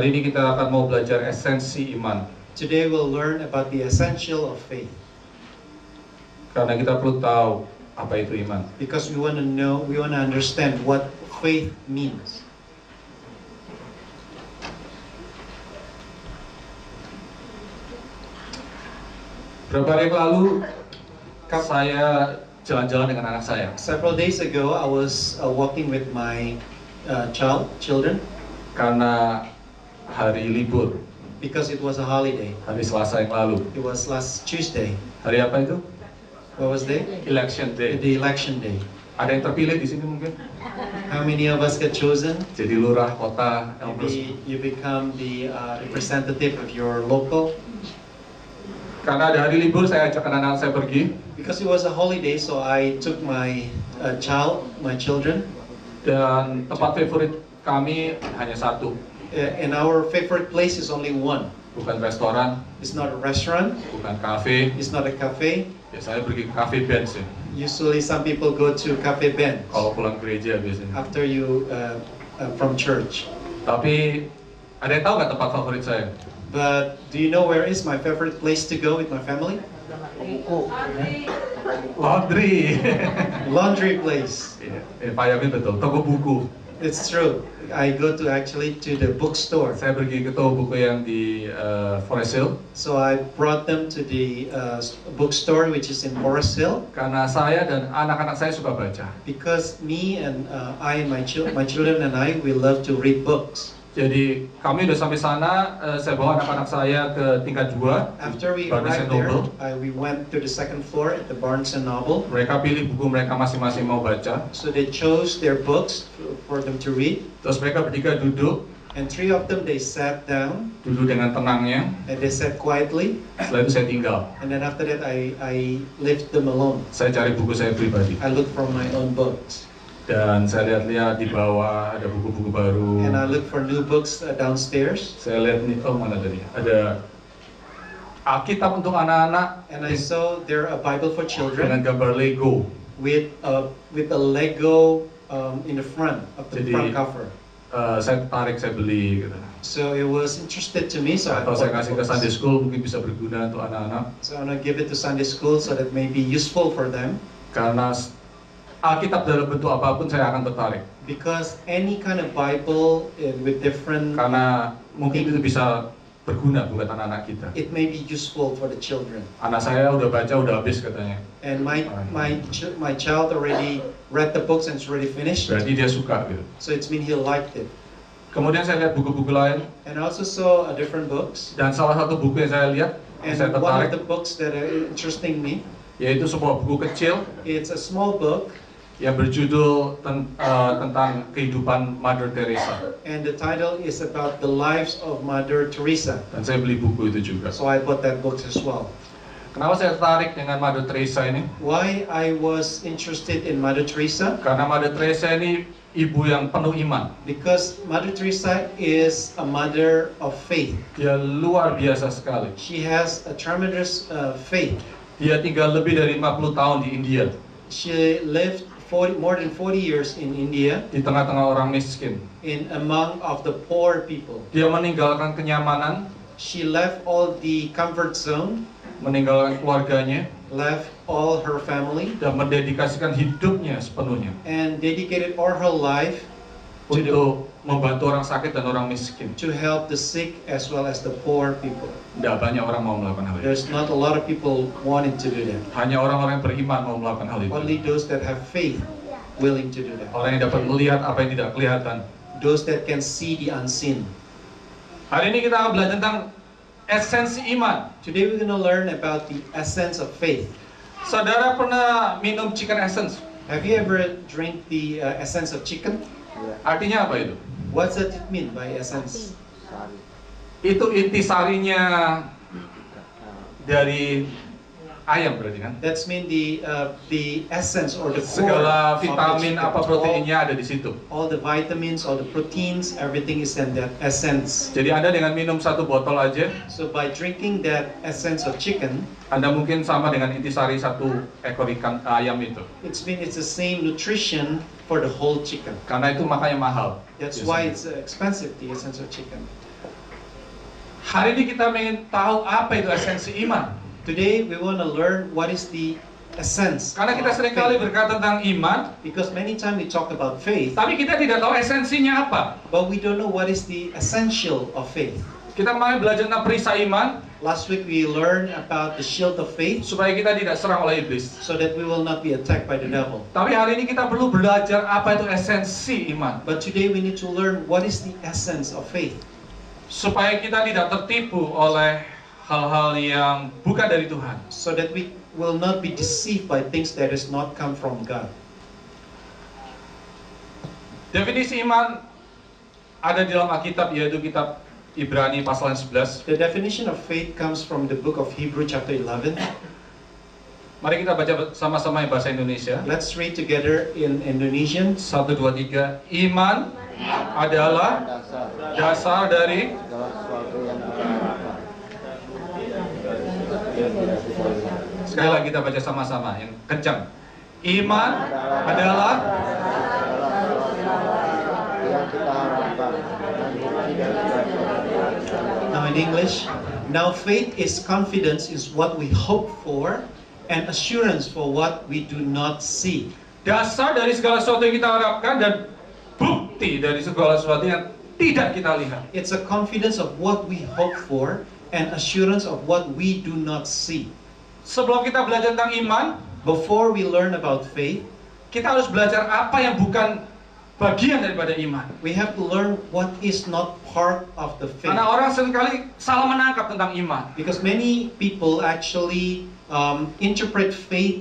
Hari ini kita akan mau belajar esensi iman. Today we'll learn about the essential of faith. Karena kita perlu tahu apa itu iman. Because we want to understand what faith means. Beberapa hari yang lalu saya jalan-jalan dengan anak saya. Several days ago, I was walking with my children Karena hari libur, because it was a holiday. hari Selasa yang lalu. It was last Tuesday. Hari apa itu? What was day? Election day. The election day. Ada yang terpilih di sini mungkin? How many of us get chosen? Jadi lurah, kota, Elbrus. Maybe you become the representative of your local. Karena ada hari libur, saya ajak anak-anak saya pergi. Because it was a holiday, so I took my children. Dan tempat favorit kami hanya satu. And our favorite place is only one. Bukan restoran, It's not a restaurant. bukan kafe. It's not a cafe. Biasanya pergi ke cafe Benz ya. Usually, some people go to Cafe Ben Kalau pulang gereja biasanya. after you from church. Tapi ada yang tahu nggak tempat favorit saya? But do you know where is my favorite place to go with my family? Laundry. Laundry place. Pak Yamin betul, toko buku. It's true. I go to the bookstore. Saya pergi ke toko buku yang di Forest Hill. So I brought them to the bookstore, which is in Forest Hill, Karena saya dan anak-anak saya suka baca. because me and my children and I, we love to read books. Jadi kami udah sampai sana, saya bawa anak-anak saya ke tingkat 2 After we Barnes arrived and there, Noble. we went to the second floor at the Barnes and Noble. Mereka pilih buku mereka masing-masing mau baca. So they chose their books for them to read, Terus mereka bertiga duduk, and three of them they sat down duduk dengan tenangnya. and they sat quietly. Setelah itu saya tinggal. And then after that, I left them alone. Saya cari buku saya pribadi. I looked for my own books, Dan saya lihat-lihat di bawah ada buku-buku baru. and I looked for new books downstairs. Saya lihat nih, oh mana tadi? Ada Alkitab untuk anak-anak And I saw there a Bible for dengan children gambar Lego. with a Lego in the front of the Jadi, front cover. Saya tertarik, saya beli. Gitu. So it was interested to me. So I Atau saya bought kasih the ke Sunday books. School, mungkin bisa berguna untuk anak-anak. So I'm gonna give it to Sunday school so that may be useful for them. Karena Alkitab dalam bentuk apapun saya akan tertarik. Because any kind of Bible with different, Karena mungkin itu bisa berguna buat anak-anak kita. it may be useful for the children. Anak saya udah baca, udah habis katanya. And my child already read the books and it's already finished. Berarti dia suka gitu. So it's mean he liked it. Kemudian saya lihat buku-buku lain. And I also saw different books. Dan salah satu buku yang saya lihat, yang And saya one of tertarik, the books that are interesting me, yaitu sebuah buku kecil it's a small book, yang berjudul tentang kehidupan Mother Teresa. and the title is about the lives of Mother Teresa. Dan saya beli buku itu juga. So I bought that book as well. Kenapa saya tertarik dengan Mother Teresa ini? Why I was interested in Mother Teresa? Karena Mother Teresa ini ibu yang penuh iman. Because Mother Teresa is a mother of faith. Dia luar biasa sekali. She has a tremendous faith. Dia tinggal lebih dari 50 tahun di India, She lived more than 40 years in India, di tengah-tengah orang miskin. among of the poor people. Dia meninggalkan kenyamanan, She left all the comfort zone, meninggalkan keluarganya, left all her family, dan mendedikasikan hidupnya sepenuhnya and dedicated all her life untuk membantu orang sakit dan orang miskin. to help the sick as well as the poor people. Tidak banyak orang mau melakukan hal itu. There's not a lot of people wanting to do that. Hanya orang-orang yang beriman mau melakukan hal itu. Only those that have faith willing to do that. Orang yang dapat melihat apa yang tidak kelihatan. Those that can see the unseen. Hari ini kita akan belajar tentang esensi iman. Today we're going to learn about the essence of faith. Saudara pernah minum chicken essence? Have you ever drank the essence of chicken? Artinya apa itu? What does it mean by essence? Itu intisarinya dari ayam berarti kan? That's mean the essence or the core Segala of the vitamin chicken. apa proteinnya ada di situ. All the vitamins, all the proteins, everything is in that essence. Jadi Anda dengan minum satu botol aja, So by drinking that essence of chicken, Anda mungkin sama dengan intisari satu ekor ikan ayam itu. it's the same nutrition for the whole chicken. Karena itu makanya mahal. That's biasanya. why it's expensive, the essence of chicken. Hari ini kita ingin tahu apa itu esensi iman. Today we want to learn what is the essence Karena kita of seringkali faith. berkata tentang iman, Because many times we talk about faith, tapi kita tidak tahu esensinya apa. but we don't know what is the essential of faith. Kita kemarin belajar tentang perisai iman, Last week we learned about the shield of faith supaya kita tidak serang oleh iblis. so that we will not be attacked by the devil. Tapi hari ini kita perlu belajar apa itu esensi iman. But today we need to learn what is the essence of faith, Supaya kita tidak tertipu oleh hal-hal yang bukan dari Tuhan. so that we will not be deceived by things that is not come from God. Definisi iman ada di dalam Alkitab, yaitu kitab Ibrani pasal 11. The definition of faith comes from the book of Hebrew chapter 11. Mari kita baca sama-sama yang bahasa Indonesia. Let's read together in Indonesian. 1, 2, 3. Iman adalah dasar dari segala sesuatu yang diharapkan. Sekali lagi kita baca sama-sama yang kencang. Iman adalah Yang kita harapkan dan bukti dari sesuatu. Now in English, now faith is confidence is what we hope for and assurance for what we do not see. dasar dari segala sesuatu yang kita harapkan dan bukti dari segala sesuatu yang tidak kita lihat. It's a confidence of what we hope for and assurance of what we do not see. Sebelum kita belajar tentang iman, Before we learn about faith, kita harus belajar apa yang bukan bagian daripada iman. we have to learn what is not part of the faith. Karena orang seringkali salah menangkap tentang iman. Because many people actually interpret faith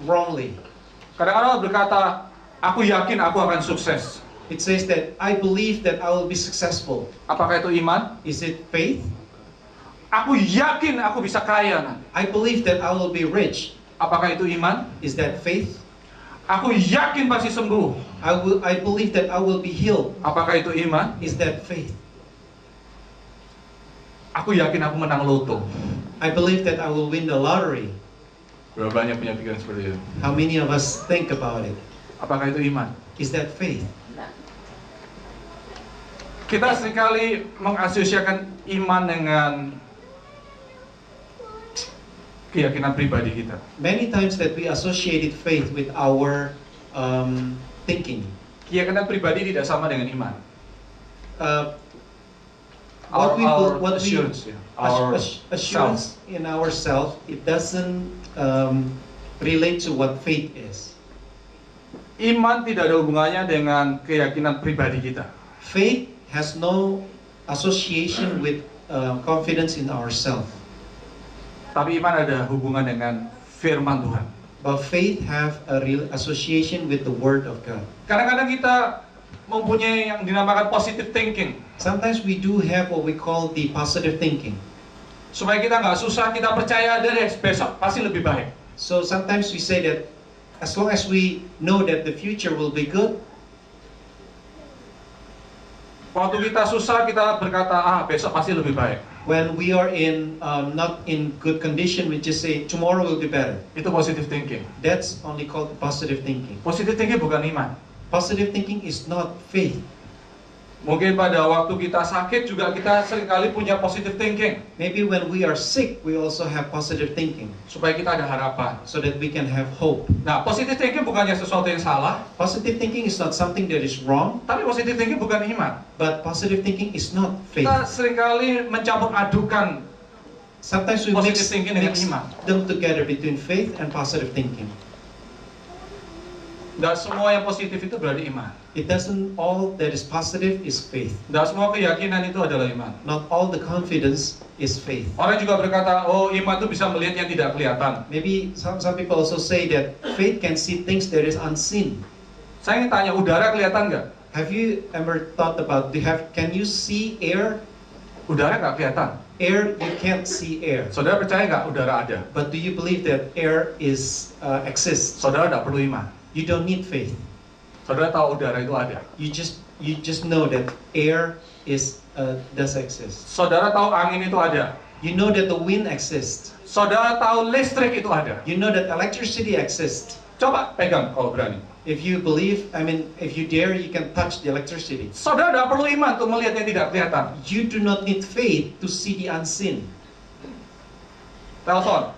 wrongly. Kadang-kadang orang berkata, aku yakin aku akan sukses. It says that I believe that I will be successful. Apakah itu iman? Is it faith? Aku yakin aku bisa kaya nanti. I believe that I will be rich. Apakah itu iman? Is that faith? Aku yakin pasti sembuh. I believe that I will be healed. Apakah itu iman? Is that faith? Aku yakin aku menang loto. I believe that I will win the lottery. Berapa banyak punya pikiran seperti itu? How many of us think about it? Apakah itu iman? Is that faith? Kita seringkali mengasosiasikan iman dengan keyakinan pribadi kita. Many times that we associated faith with our thinking. Keyakinan pribadi tidak sama dengan iman. What we assurance, yeah. Our assurance in ourselves, it doesn't relate to what faith is. Iman tidak ada hubungannya dengan keyakinan pribadi kita. Faith has no association with confidence in ourselves. Tapi iman ada hubungan dengan firman Tuhan. But faith have a real association with the Word of God. Kadang-kadang kita mempunyai yang dinamakan positive thinking. Sometimes we do have what we call the positive thinking. Supaya kita nggak susah, kita percaya deh besok pasti lebih baik. So sometimes we say that as long as we know that the future will be good, Waktu kita susah, kita berkata, besok pasti lebih baik. when we are in not in good condition, we just say tomorrow will be better. Itu positive thinking. That's only called positive thinking. Positive thinking bukan iman. Positive thinking is not faith. Mungkin pada waktu kita sakit juga kita seringkali punya positive thinking. Maybe when we are sick, we also have positive thinking, Supaya kita ada harapan. so that we can have hope. Nah, positive thinking bukannya sesuatu yang salah. Positive thinking is not something that is wrong, Tapi positive thinking bukan iman. but positive thinking is not faith. Kita seringkali mencampur adukan Sometimes we positive mix thinking dengan iman. them together between faith and positive thinking. Nggak semua yang positif itu berarti iman. It doesn't all that is positive is faith. Nggak semua keyakinan itu adalah iman. Not all the confidence is faith. Orang juga berkata, oh iman itu bisa melihat yang tidak kelihatan. Maybe some people also say that faith can see things that is unseen. Saya ingin tanya, udara kelihatan nggak? Have you ever thought about can you see air? Udara nggak kelihatan. Air, you can't see air. Saudara percaya nggak udara ada? But do you believe that air exists? Saudara nggak perlu iman. You don't need faith. Saudara tahu udara itu ada. You just know that air does exist. Saudara tahu angin itu ada. You know that the wind exists. Saudara tahu listrik itu ada. You know that electricity exists. Coba pegang kalau berani. If you believe, if you dare, you can touch the electricity. Saudara tidak perlu iman untuk melihat yang tidak kelihatan. You do not need faith to see the unseen. Telepon.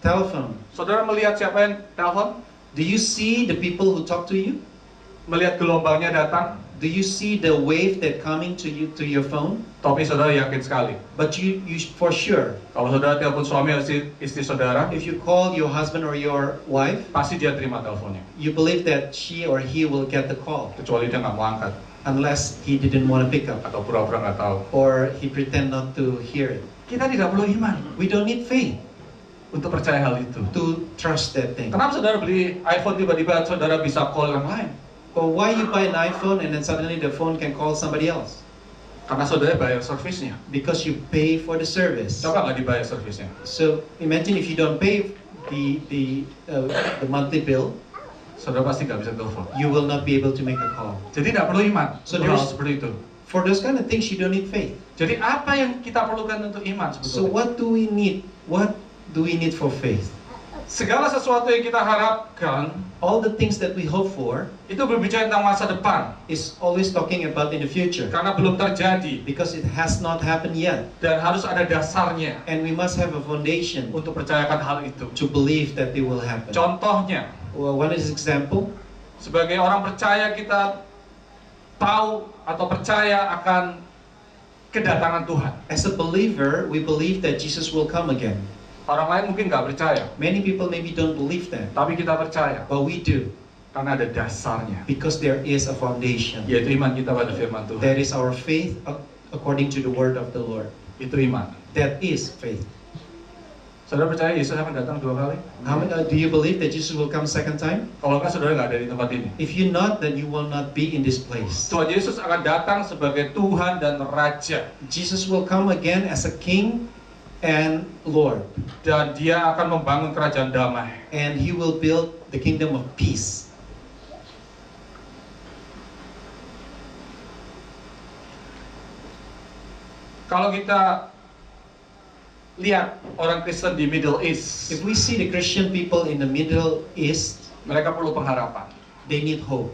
Telephone. Saudara melihat siapa yang telepon? Do you see the people who talk to you? Melihat gelombangnya datang? Do you see the wave that coming to you to your phone? Tapi saudara yakin sekali. But you for sure, Kalau saudara telepon suami atau istri saudara, if you call your husband or your wife, pasti dia terima teleponnya. you believe that she or he will get the call, Kecuali dia nggak mau angkat unless he didn't want to pick up atau pura-pura nggak tahu. or he pretend not to hear it. Kita tidak perlu iman We don't need faith untuk percaya hal itu. to trust that thing. Kenapa saudara beli iPhone tiba-tiba saudara bisa call yang lain? Or why you buy an iPhone and then suddenly the phone can call somebody else? Karena saudara bayar servisnya. Because you pay for the service. Coba nggak dibayar servisnya? So imagine if you don't pay the monthly bill, Saudara pasti nggak bisa telepon. you will not be able to make a call. Jadi tidak perlu iman. So Untuk hal there's- seperti itu. For those kind of things, you don't need faith. Jadi apa yang kita perlukan untuk iman So sebetulnya? what do we need? What do we need for faith? Segala sesuatu yang kita harapkan All the things that we hope for itu berbicara tentang masa depan is always talking about in the future karena belum terjadi because it has not happened yet. dan harus ada dasarnya And we must have a foundation untuk percayakan hal itu. to believe that it will happen. Contohnya, Well, one is example. sebagai orang percaya kita tahu atau percaya akan kedatangan Tuhan. As a believer, we believe that Jesus will come again. Orang lain mungkin nggak percaya, Many people maybe don't believe that, tapi kita percaya but we do karena ada dasarnya, because there is a foundation. yaitu iman kita pada firman Tuhan. That is our faith according to the word of the Lord. Itu iman. That is faith. Saudara percaya Yesus akan datang 2 kali? Do you believe that Jesus will come second time? Kalau enggak, saudara nggak ada di tempat ini. If you not, then you will not be in this place. Tuhan Yesus akan datang sebagai Tuhan dan Raja, Jesus will come again as a King and Lord, dan Dia akan membangun kerajaan damai. and He will build the kingdom of peace. Kalau kita lihat orang Kristen di Middle East, If we see the Christian people in the Middle East, mereka perlu pengharapan. they need hope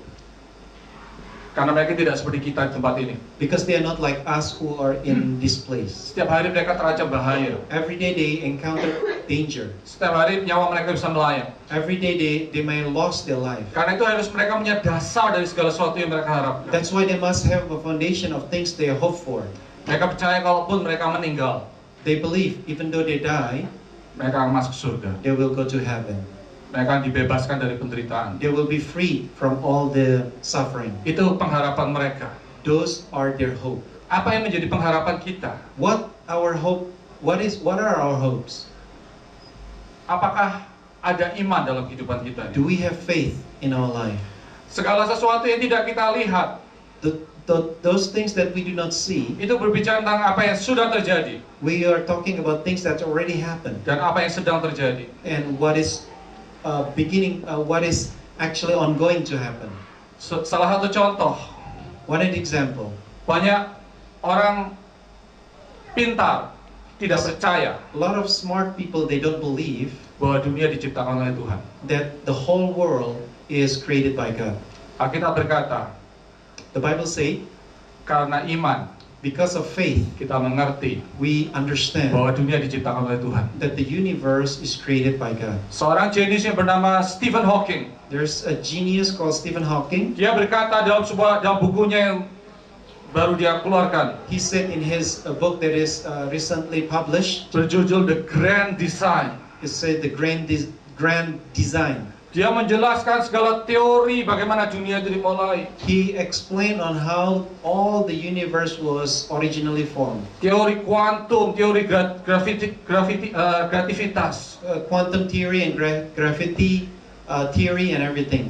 Karena mereka tidak seperti kita di tempat ini. because they are not like us who are in this place. Setiap hari mereka terancam bahaya. Every day they encounter danger. Setiap hari nyawa mereka bisa melayang. Every day they may lost their life. Karena itu harus mereka punya dasar dari segala sesuatu yang mereka harapkan. That's why they must have a foundation of things they hope for. Mereka percaya kalaupun mereka meninggal, They believe even though they die, mereka akan masuk surga. they will go to heaven. Mereka akan dibebaskan dari penderitaan. They will be free from all the suffering. Itu pengharapan mereka. Those are their hope. Apa yang menjadi pengharapan kita? What our hope? What are our hopes? Apakah ada iman dalam kehidupan kita? Do we have faith in our life? Segala sesuatu yang tidak kita lihat, Those things that we do not see, itu berbicara tentang apa yang sudah terjadi we are talking about things that already happened dan apa yang sedang terjadi. and what is what is actually ongoing to happen. Salah satu contoh, One example. banyak orang pintar tidak percaya A lot of smart people, they don't believe bahwa dunia diciptakan oleh Tuhan. that the whole world is created by God. Alkitab berkata, The Bible say, karena iman because of faith, kita mengerti we understand bahwa dunia diciptakan oleh Tuhan. that the universe is created by God. Seorang jenius yang bernama Stephen Hawking, There's a genius called Stephen Hawking. dia berkata dalam bukunya yang baru dia keluarkan, He said in his book that is recently published, berjudul The Grand Design. he said the grand design. Dia menjelaskan segala teori bagaimana dunia itu dimulai. He explained on how all the universe was originally formed. Teori kuantum, teori gravitivitas. Quantum theory and gravity theory and everything.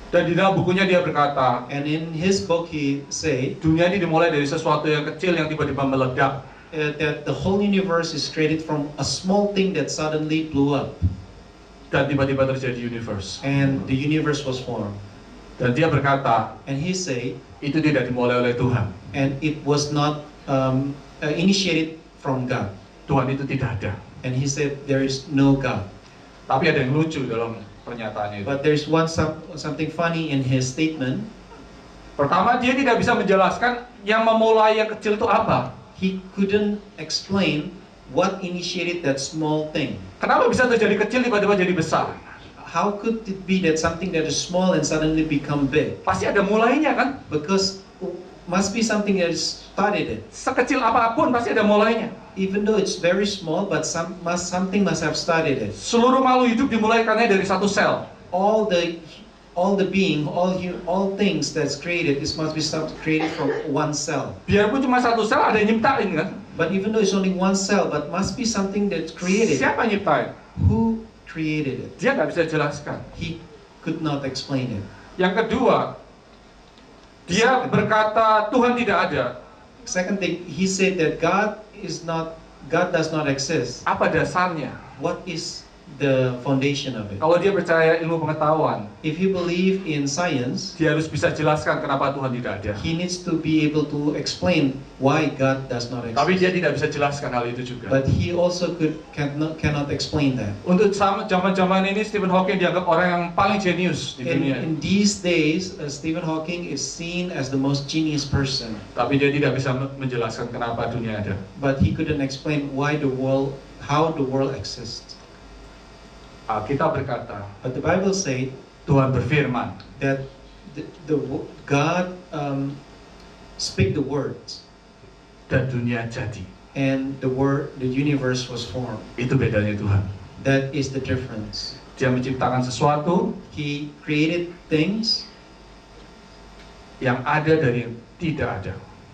Dan di dalam bukunya dia berkata, And in his book he say dunia ini dimulai dari sesuatu yang kecil yang tiba-tiba meledak. that the whole universe is created from a small thing that suddenly blew up. Dan tiba-tiba terjadi universe. And the universe was formed. Dan dia berkata, And he say, itu tidak dimulai oleh Tuhan. and it was not initiated from God. Tuhan itu tidak ada. And he said, there is no God. Tapi ada yang lucu dalam pernyataannya itu. But there's something funny in his statement. Pertama, dia tidak bisa menjelaskan yang memulai yang kecil itu apa. He couldn't explain what initiated that small thing. Kenapa bisa terjadi kecil tiba-tiba jadi besar? How could it be that something that is small and suddenly become big? Pasti ada mulainya kan? Because must be something that started it. Sekecil apapun pasti ada mulainya. Even though it's very small, but something must have started it. Seluruh makhluk hidup dimulaikannya dari satu sel. All things that's created, this must be created from one cell. Biarpun cuma satu sel, ada yang nyiptain kan? But even though it's only one cell, but must be something that's created. Siapa yang nyiptain? Who created it? Dia nggak bisa jelaskan. He could not explain it. Yang kedua, dia berkata Tuhan tidak ada. Second thing, he said that God does not exist. Apa dasarnya? What is the foundation of it? Kalau dia percaya ilmu pengetahuan, If you believe in science, dia harus bisa jelaskan kenapa Tuhan tidak ada. he needs to be able to explain why God does not Tapi dia exist. tidak bisa jelaskan hal itu juga. But he also cannot explain that. Untuk zaman-zaman ini Stephen Hawking dianggap orang yang paling jenius di dunia. In these days, Stephen Hawking is seen as the most genius person. Tapi dia tidak bisa menjelaskan kenapa dunia ada. But he couldn't explain how the world exists. Alkitab berkata, But the Bible said Tuhan berfirman, that God speak the words, dan dunia jadi. and the universe was formed. Itu bedanya Tuhan. That is the difference. Dia menciptakan sesuatu He created things. yang ada dari yang tidak ada.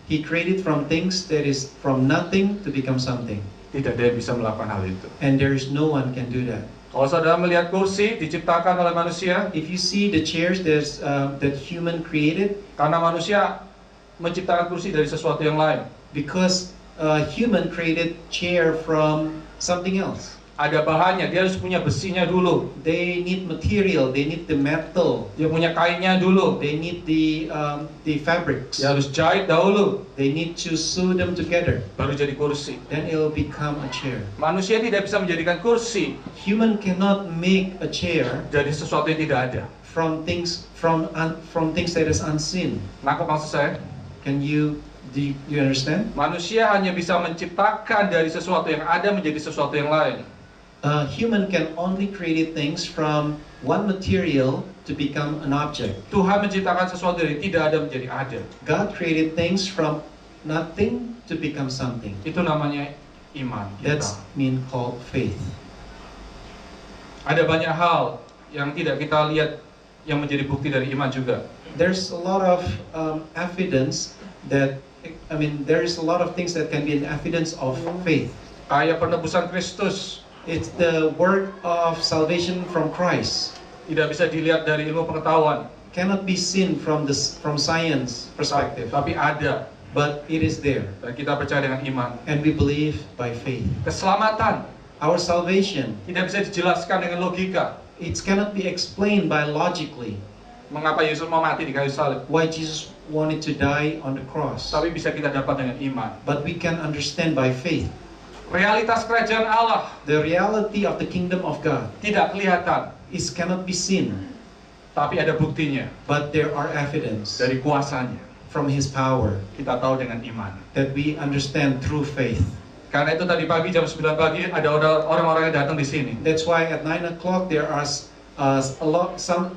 He created from things that is from nothing to become something. Tidak ada yang bisa melakukan hal itu. And there is no one can do that. Kalau saudara melihat kursi diciptakan oleh manusia, If you see the chairs that human created, karena manusia menciptakan kursi dari sesuatu yang lain. because human created chair from something else. Ada bahannya, dia harus punya besinya dulu. They need material. They need the metal. Dia punya kainnya dulu. They need the fabrics. Dia harus jahit dahulu, They need to sew them together. baru jadi kursi. Then it will become a chair. Manusia tidak bisa menjadikan kursi Human cannot make a chair dari sesuatu yang tidak ada. from things that is unseen. Nangkep maksud saya? Do you understand? Manusia hanya bisa menciptakan dari sesuatu yang ada menjadi sesuatu yang lain. Human can only create things from one material to become an object. Tuhan menciptakan sesuatu dari tidak ada menjadi ada. God created things from nothing to become something. Itu namanya iman kita. That's called faith. Ada banyak hal yang tidak kita lihat yang menjadi bukti dari iman juga. There's a lot of evidence there is a lot of things that can be an evidence of faith. Kayak penebusan Kristus, It's the work of salvation from Christ. tidak bisa dilihat dari ilmu pengetahuan, Cannot be seen from science perspective, tapi ada. but it is there, Dan kita percaya dengan iman. and we believe by faith. Keselamatan Our salvation, tidak bisa dijelaskan dengan logika. it cannot be explained by logically Mengapa Yesus mau mati di kayu salib? why Jesus wanted to die on the cross, Tapi bisa kita dapat dengan iman. but we can understand by faith. Realitas kerajaan Allah The reality of the kingdom of God tidak kelihatan, cannot be seen, tapi ada buktinya but there are evidence dari kuasanya. from His power Kita tahu dengan iman. that we understand through faith. Karena itu tadi pagi jam 9 pagi ada orang-orang yang datang di sini. That's why at 9 o'clock there are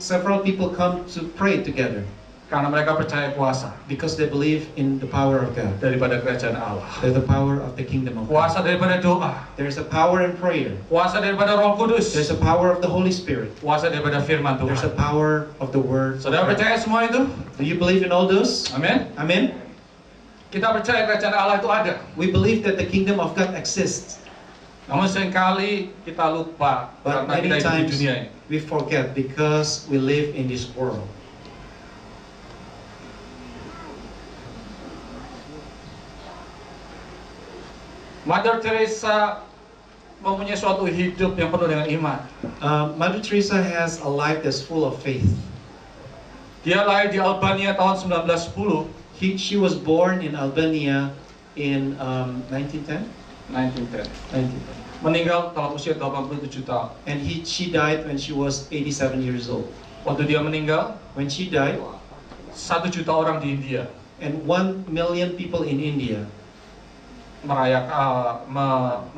several people come to pray together, Karena mereka percaya kuasa because they believe in the power of God, daripada kerajaan Allah. the power of the kingdom of God. Kuasa daripada doa. There's a power in prayer. Kuasa daripada Roh Kudus. There's a power of the Holy Spirit. Kuasa daripada firman There's a Tuhan. power of the Word. Saudara percaya semua itu? Do you believe in all those? Amin. Amen. Kita percaya kerajaan Allah itu ada. We believe that the kingdom of God exists, Namun seringkali kita lupa but karena many kita hidup di times dunia ini. we forget because we live in this world. Mother Teresa mempunyai suatu hidup yang penuh dengan iman. Mother Teresa has a life that's full of faith. Dia lahir di Albania tahun 1910. She was born in Albania in 1910. 1910. meninggal dalam usia 87 tahun. And she died when she was 87 years old. Waktu dia meninggal, When she died, 1 juta orang di India and 1 million people in India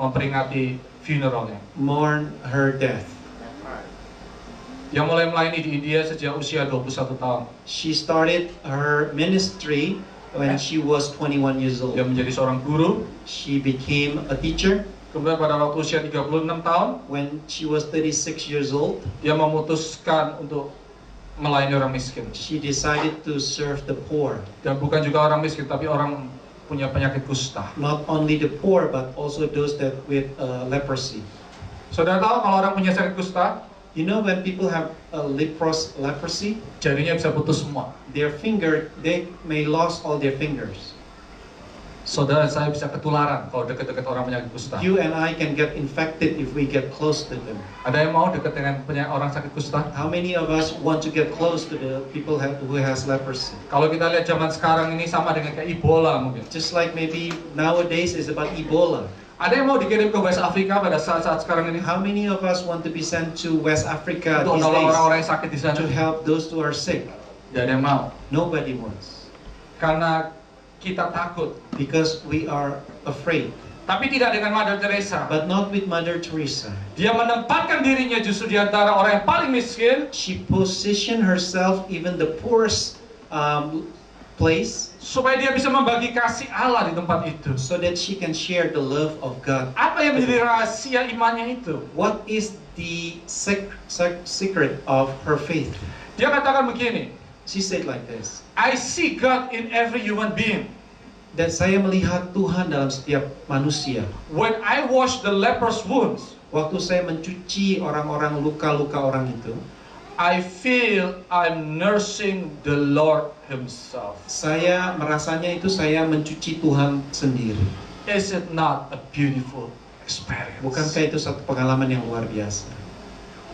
memperingati funeralnya. mourn her death. Dia mulai melayani di India sejak usia 21 tahun. She started her ministry when she was 21 years old. Dia menjadi seorang guru. She became a teacher. Kemudian pada waktu usia 36 tahun, When she was 36 years old, dia memutuskan untuk melayani orang miskin. she decided to serve the poor. Dan bukan juga orang miskin, tapi orang punya penyakit kusta. Not only the poor, but also those that with leprosy. Saudara tahu kalau orang punya sakit kusta, You know, when people have leprosy, jarinya bisa putus semua. they may lose all their fingers. Saudara saya bisa ketularan kalau dekat-dekat orang penyakit kusta. You and I can get infected if we get close to them. Ada yang mau dekat dengan orang sakit kusta? How many of us want to get close to the people who has leprosy? Kalau kita lihat zaman sekarang ini sama dengan kayak Ebola mungkin. Just like maybe nowadays is about Ebola. Ada yang mau dikirim ke West Africa pada saat-saat sekarang ini? How many of us want to be sent to West Africa Untuk these menolong days orang-orang yang sakit di sana? to help those who are sick? Tidak ada yang mau. Nobody wants. Karena kita takut. Because we are afraid. Tapi tidak dengan Mother Teresa. But not with Mother Teresa. Dia menempatkan dirinya justru di antara orang yang paling miskin. She positioned herself even the poorest place Supaya dia bisa membagi kasih Allah di tempat itu. so that she can share the love of God. Apa yang menjadi rahasia imannya itu? What is the secret of her faith? Dia katakan begini, She said like this, I see God in every human being. that saya melihat Tuhan dalam setiap manusia. When I wash the leper's wounds, Waktu saya mencuci orang-orang luka-luka orang itu, I feel I'm nursing the Lord Himself. saya merasanya itu saya mencuci Tuhan sendiri. Is it not a beautiful experience? Bukankah itu satu pengalaman yang luar biasa?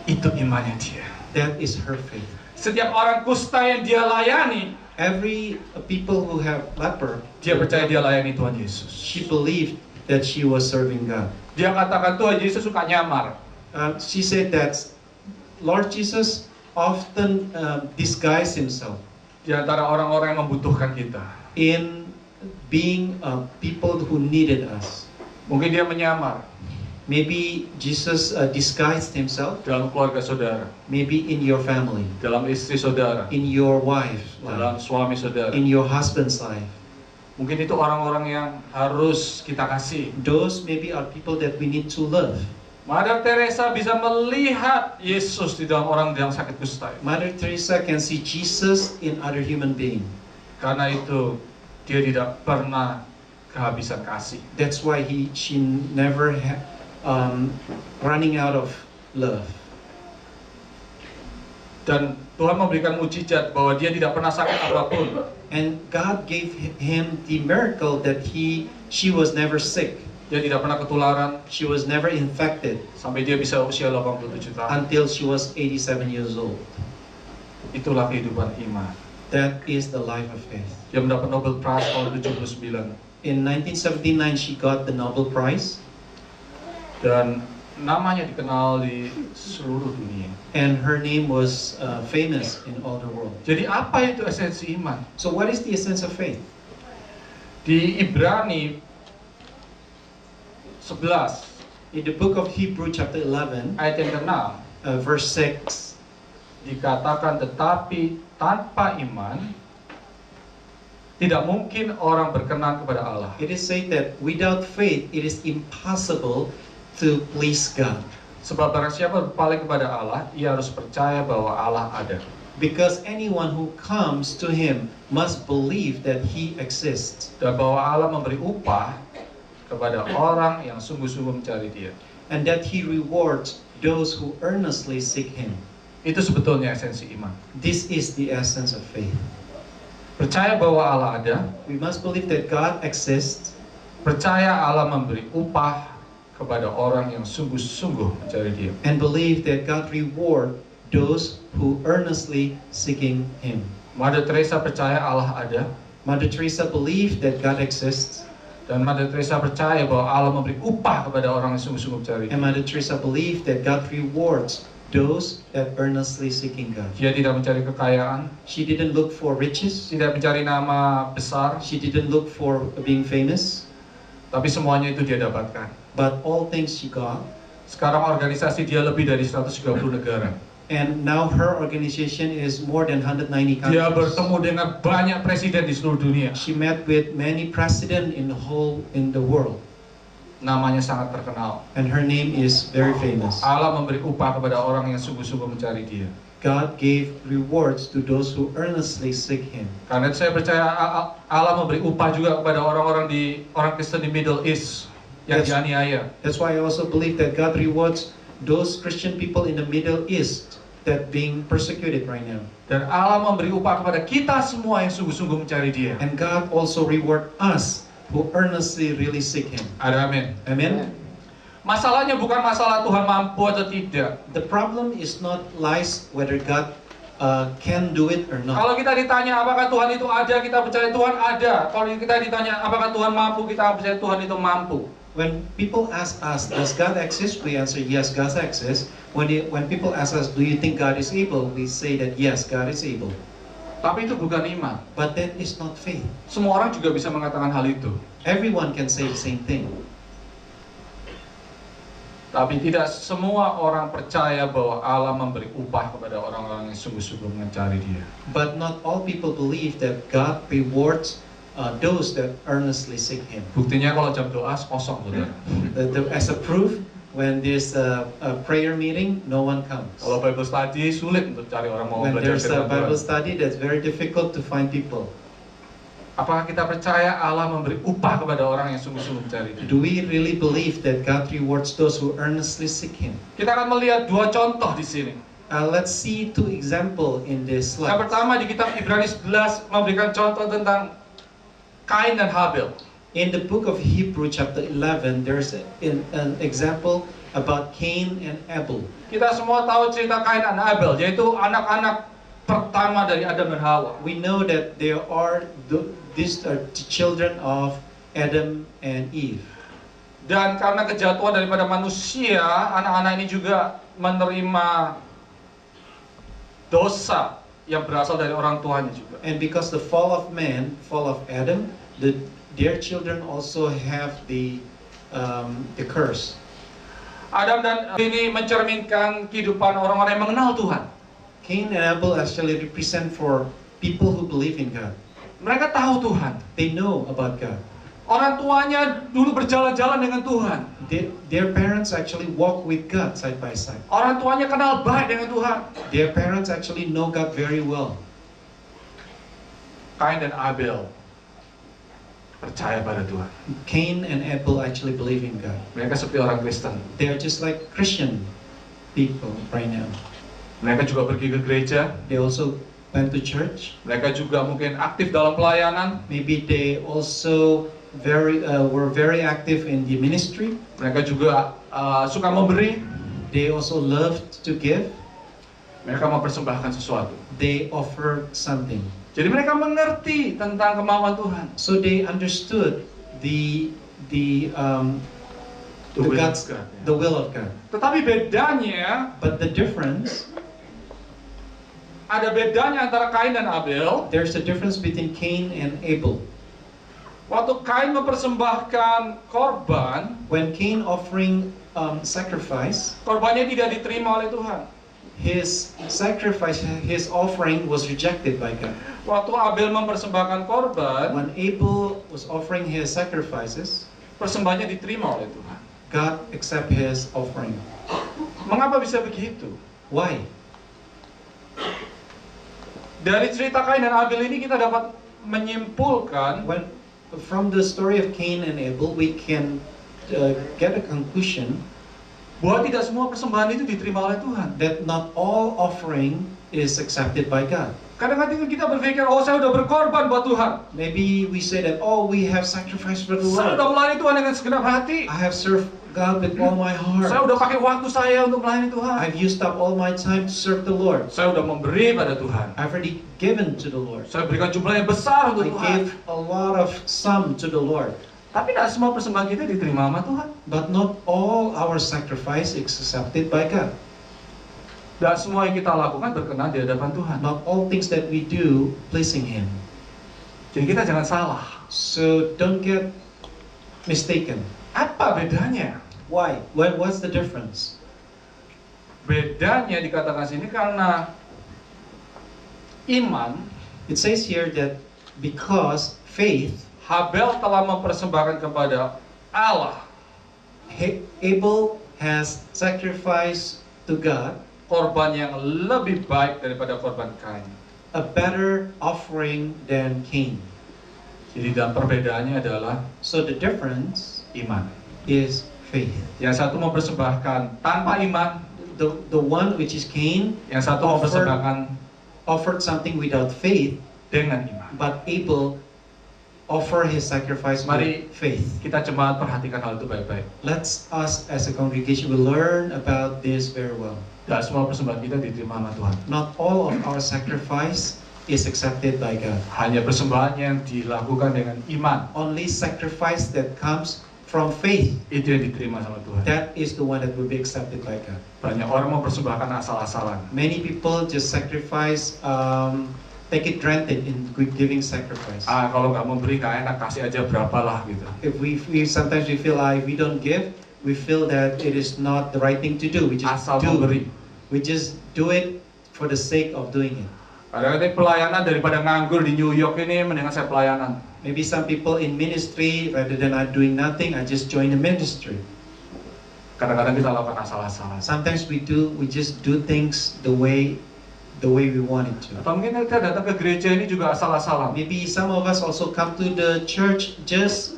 Itu imannya dia. That is her faith. Setiap orang kusta yang dia layani, Every people who have leper, dia percaya dia layani Tuhan Yesus. she believed that she was serving God. Dia katakan Tuhan Yesus suka nyamar. She said that Lord Jesus often disguised himself Di antara orang-orang yang membutuhkan kita. in being people who needed us. Mungkin dia menyamar Maybe Jesus disguised himself, dalam keluarga saudara, maybe in your family, dalam istri saudara, in your wife dalam life, suami saudara. in your husband's life. Mungkin itu orang-orang yang harus kita kasih. Those maybe are people that we need to love. Mother Teresa bisa melihat Yesus di dalam orang yang sakit kusta. Mother Teresa can see Jesus in other human being. Karena itu dia tidak pernah kehabisan kasih. That's why she never running out of love. Dan Tuhan memberikan mukjizat bahwa dia tidak pernah sakit apapun. And God gave him the miracle that she was never sick. Dia tidak pernah ketularan She was never infected sampai dia bisa usia 87 tahun. until she was 87 years old. Itulah kehidupan iman. That is the life of faith. Dia mendapat Nobel Prize tahun 79. In 1979, she got the Nobel Prize, Dan namanya dikenal di seluruh dunia. and her name was famous in all the world. Jadi apa itu esensi iman? So what is the essence of faith? Di Ibrani 11 In the book of Hebrew chapter 11, ayat yang ke-6 verse 6, dikatakan, tetapi tanpa iman tidak mungkin orang berkenan kepada Allah. it is said that without faith, it is impossible to please God. Sebab barang siapa berpaling kepada Allah, ia harus percaya bahwa Allah ada. Because anyone who comes to Him must believe that He exists, Dan bahwa Allah memberi upah kepada orang yang sungguh-sungguh mencari Dia. and that He rewards those who earnestly seek Him. Itu sebetulnya esensi iman. This is the essence of faith. Percaya bahwa Allah ada, We must believe that God exists, percaya Allah memberi upah kepada orang yang sungguh-sungguh mencari Dia. and believe that God reward those who earnestly seeking Him. Mother Teresa percaya Allah ada, Mother Teresa believed that God exists, Dan Mother Teresa percaya bahwa Allah memberi upah kepada orang yang sungguh-sungguh mencari Dia. And Mother Teresa believed that God rewards those that earnestly seeking God. Dia tidak mencari kekayaan, She didn't look for riches. tidak mencari nama besar, She didn't look for being famous. tapi semuanya itu dia dapatkan. But all things she got. Sekarang organisasi dia lebih dari 130 negara. And now her organization is more than 190 Dia countries. bertemu dengan banyak presiden di seluruh dunia. She met with many presidents in the world. Namanya sangat terkenal. And her name is very famous. Allah memberi upah kepada orang yang sungguh-sungguh mencari Dia. God gave rewards to those who earnestly seek Him. Karena itu saya percaya Allah memberi upah juga kepada orang Kristen di Middle East yang Yes. dianiaya. That's why I also believe that God rewards those Christian people in the Middle East that being persecuted right now. Dan Allah memberi upah kepada kita semua yang sungguh-sungguh mencari Dia. And God also reward us who earnestly really seek Him. Ada amin. Amen? Masalahnya bukan masalah Tuhan mampu atau tidak. The problem is not lies whether God can do it or not. Kalau kita ditanya apakah Tuhan itu ada, kita percaya Tuhan ada. Kalau kita ditanya apakah Tuhan mampu, kita percaya Tuhan itu mampu. When people ask us, does God exist? We answer, yes, God exists. When people ask us, do you think God is able? We say that yes, God is able. Tapi itu bukan iman. But that is not faith. Semua orang juga bisa mengatakan hal itu. Everyone can say the same thing. Tapi tidak semua orang percaya bahwa Allah memberi upah kepada orang-orang yang sungguh-sungguh mencari Dia. But not all people believe that God rewards those that earnestly seek Him. Buktinya kalau jam doa kosong, saudara. As a proof, when there's a prayer meeting, no one comes. Kalau Bible study sulit untuk cari orang mau When belajar there's a firman Bible Tuhan. study, that's very difficult to find people. Apakah kita percaya Allah memberi upah kepada orang yang sungguh-sungguh mencari Dia? Do we really believe that God rewards those who earnestly seek Him? Kita akan melihat dua contoh di sini. Let's see two examples in this Yang slide. pertama di kitab Ibrani 11 memberikan contoh tentang Kain dan Habel. In the book of Hebrew chapter 11, there's an example about Cain and Abel. Kita semua tahu cerita Kain dan Abel, yaitu anak-anak pertama dari Adam dan Hawa. We know that these are the children of Adam and Eve. Dan karena kejatuhan daripada manusia, anak-anak ini juga menerima dosa yang berasal dari orang tuanya juga. And because the fall of man, fall of Adam, their children also have the curse. Adam dan ini mencerminkan kehidupan orang-orang yang mengenal Tuhan. Cain and Abel actually represent for people who believe in God. Mereka tahu Tuhan. They know about God. Orang tuanya dulu berjalan-jalan dengan Tuhan. Their parents actually walk with God side by side. Orang tuanya kenal baik dengan Tuhan. Their parents actually know God very well. Kain dan Abel percaya pada Tuhan. Cain and Abel actually believe in God. Mereka seperti orang Kristen. They are just like Christian people right now. Mereka juga pergi ke gereja. They also went to church. Mereka juga mungkin aktif dalam pelayanan. Maybe they also were very active in the ministry. Mereka juga suka memberi. They also loved to give. Mereka mempersembahkan sesuatu. They offered something. Jadi mereka mengerti tentang kemauan Tuhan. So they understood the will of God. Tetapi bedanya, But the difference, ada bedanya antara Kain dan Abel. there's a difference between Cain and Abel. Waktu Kain mempersembahkan korban, When Cain offering sacrifice, korbannya tidak diterima oleh Tuhan. his sacrifice, his offering was rejected by God. Waktu Abel mempersembahkan korban, When Abel was offering his sacrifices, persembahannya diterima oleh Tuhan. God accept his offering. Mengapa bisa begitu? Why? Dari cerita Kain dan Abel ini kita dapat menyimpulkan From the story of Cain and Abel, we can get a conclusion bahwa tidak semua persembahan itu diterima oleh Tuhan. that not all offering is accepted by God. Kadang-kadang kita berpikir, oh saya udah berkorban buat Tuhan. Maybe we say that, oh, we have sacrificed for the Saya Lord. udah melayani Tuhan dengan segenap hati. I have served God with all my Saya heart. udah pakai waktu saya untuk melayani Tuhan. I've used up all my time to serve the Lord. Saya udah memberi pada Tuhan. I've already given to the Lord. Saya berikan jumlah yang besar untuk I Tuhan. gave a lot of sum to the Lord. Tapi tidak semua persembahan kita diterima sama Tuhan. But not all our sacrifice is accepted by God. Tidak semua yang kita lakukan berkenan di hadapan Tuhan. Not all things that we do pleasing Him. Jadi kita jangan salah. So don't get mistaken. Apa bedanya? Why? What's the difference? Bedanya dikatakan sini karena iman, It says here that because faith, Habel telah mempersembahkan kepada Allah Abel has sacrificed to God korban yang lebih baik daripada korban Kain. a better offering than Cain. Jadi dalam perbedaannya adalah So the difference iman. is faith. Yang satu mempersembahkan tanpa iman, The one which is Cain yang satu mempersembahkan offered something without faith, dengan iman. but Abel offered his sacrifice Mari with faith. kita jemaat perhatikan hal itu baik-baik. Let's us as a congregation will learn about this very well. Tidak semua persembahan kita diterima sama Tuhan. Not all of our sacrifice is accepted by God. Hanya persembahan yang dilakukan dengan iman, Only sacrifice that comes from faith, itu yang diterima sama Tuhan. that is the one that will be accepted by God. Banyak orang mempersembahkan asal-asalan. Many people just sacrifice, take it granted in giving sacrifice. Kalau nggak memberi nggak enak, kasih aja berapa lah gitu. If we sometimes we feel if we don't give, we feel that it is not the right thing to do. We just Asal memberi. We just do it for the sake of doing it. Kadang-kadang pelayanan daripada nganggur di New York ini, mendingan saya pelayanan. Maybe some people in ministry, rather than doing nothing, I just join the ministry. Kadang-kadang kita lakukan asal-asalan. Sometimes we just do things the way we want it to. Atau mungkin kita datang ke gereja ini juga asal-asalan. Maybe some of us also come to the church just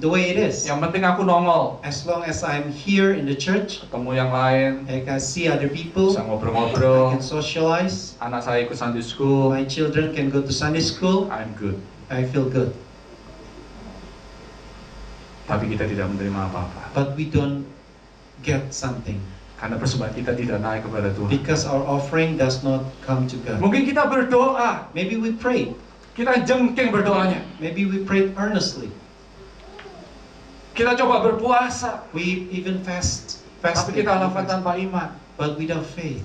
the way it is. Yang penting aku nongol, As long as I'm here in the church, ketemu yang lain, I can see other people, bisa I ngobrol-ngobrol, can socialize, anak saya ikut Sunday school, my children can go to Sunday school, I'm good. I feel good. Tapi kita tidak menerima apa-apa. But we don't get something Karena persembahan kita tidak naik kepada Tuhan. because our offering does not come to God. Mungkin kita berdoa, Maybe we prayed, kita jengking berdoanya. maybe we prayed earnestly, Kita coba berpuasa, we even fasted, tapi kita lakukan tanpa iman. but without faith,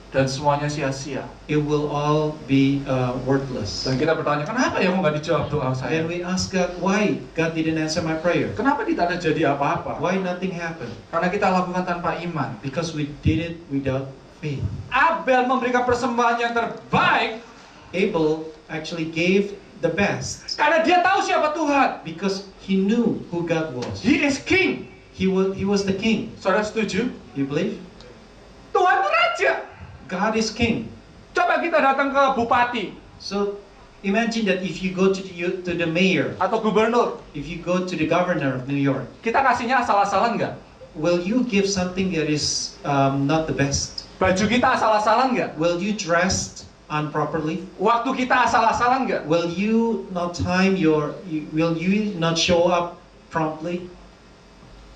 Dan semuanya sia-sia. it will all be worthless. Dan kita bertanya, kenapa ya kok nggak dijawab doa saya? And we ask God, why God didn't answer my prayer? Kenapa tidak ada jadi apa-apa? Why nothing happened? Karena kita lakukan tanpa iman. Because we did it without faith. Abel memberikan persembahan yang terbaik Abel actually gave the best karena dia tahu siapa Tuhan. because he knew who God was. He is king. He was the king. Saudara setuju? You believe? Tuhan itu raja. God is king. Coba kita datang ke bupati So imagine that if you go to the mayor, atau gubernur, if you go to the governor of New York, kita kasihnya asal-asalan nggak? will you give something that is not the best? Baju kita asal-asalan nggak? Will you dress improperly? Waktu kita asal-asalan nggak? Will you not will you not show up promptly?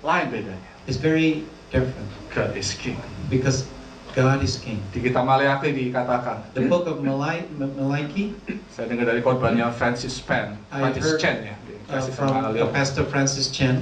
Lain bedanya. It's very different God is king. because God is king. Di kitab Maleakhi dikatakan, The book of Malachi, saya dengar dari khotbahnya Francis I heard Chan ya, kasih from sama beliau. Pastor Francis Chen,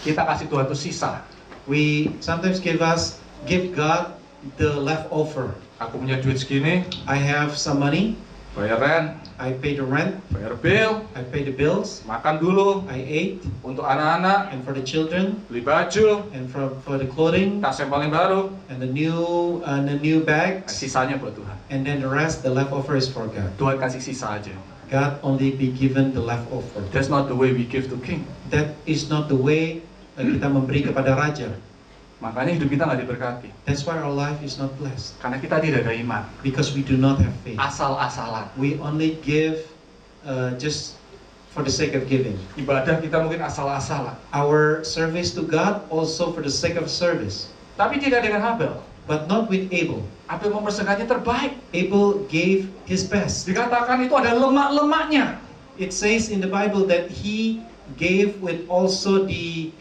Kita kasih Tuhan itu sisa. we sometimes give God the leftover. Aku punya duit segini, I have some money, bayar rent, I pay the rent, bayar bill, I pay the bills, makan dulu, I ate, untuk anak-anak, and for the children, beli baju, and for the clothing, tas yang paling baru, and the new bags, sisanya buat Tuhan. and then the rest, the leftover is for God. Tuhan kasih sisa aja. God only be given the leftover. That's not the way we give to king. That is not the way kita memberi kepada raja. Makanya hidup kita nggak diberkati. That's why our life is not blessed, Karena kita tidak ada iman. because we do not have faith. Asal-asalan. We only give just for the sake of giving. Ibadah kita mungkin asal-asalan. Our service to God also for the sake of service, Tapi tidak dengan Habel. but not with Abel. Abel mempersembahkannya terbaik. Abel gave his best. Dikatakan itu ada lemak-lemaknya. It says in the Bible that he gave with also the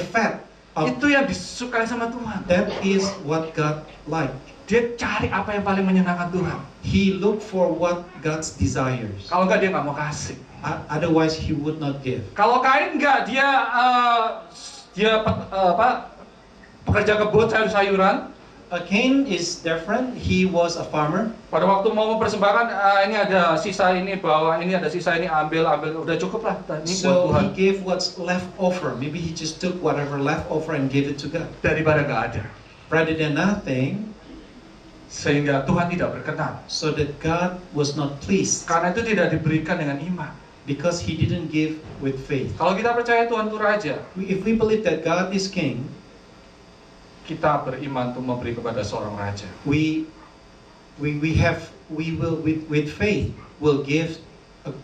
fat. Itu yang disukai sama Tuhan. That is what God liked. Dia cari apa yang paling menyenangkan Tuhan. He looked for what God's desires. Kalau enggak dia nggak mau kasih. Otherwise, he would not give. Kalau Kain enggak, pekerja kebun sayur-sayuran. Cain is different. He was a farmer. Pada waktu mau mempersembahkan, ini ada sisa ini bawa, ini ada sisa ini ambil, udah cukup lah. Ini buat So Tuhan. he gave what's left over. Maybe he just took whatever left over and gave it to God. Daripada nggak ada. Rather than nothing, Sehingga Tuhan tidak berkenan. so that God was not pleased Karena itu tidak diberikan dengan iman. because he didn't give with faith. Kalau kita percaya Tuhan itu Raja, If we believe that God is king, kita beriman untuk memberi kepada seorang Raja. we will with faith will give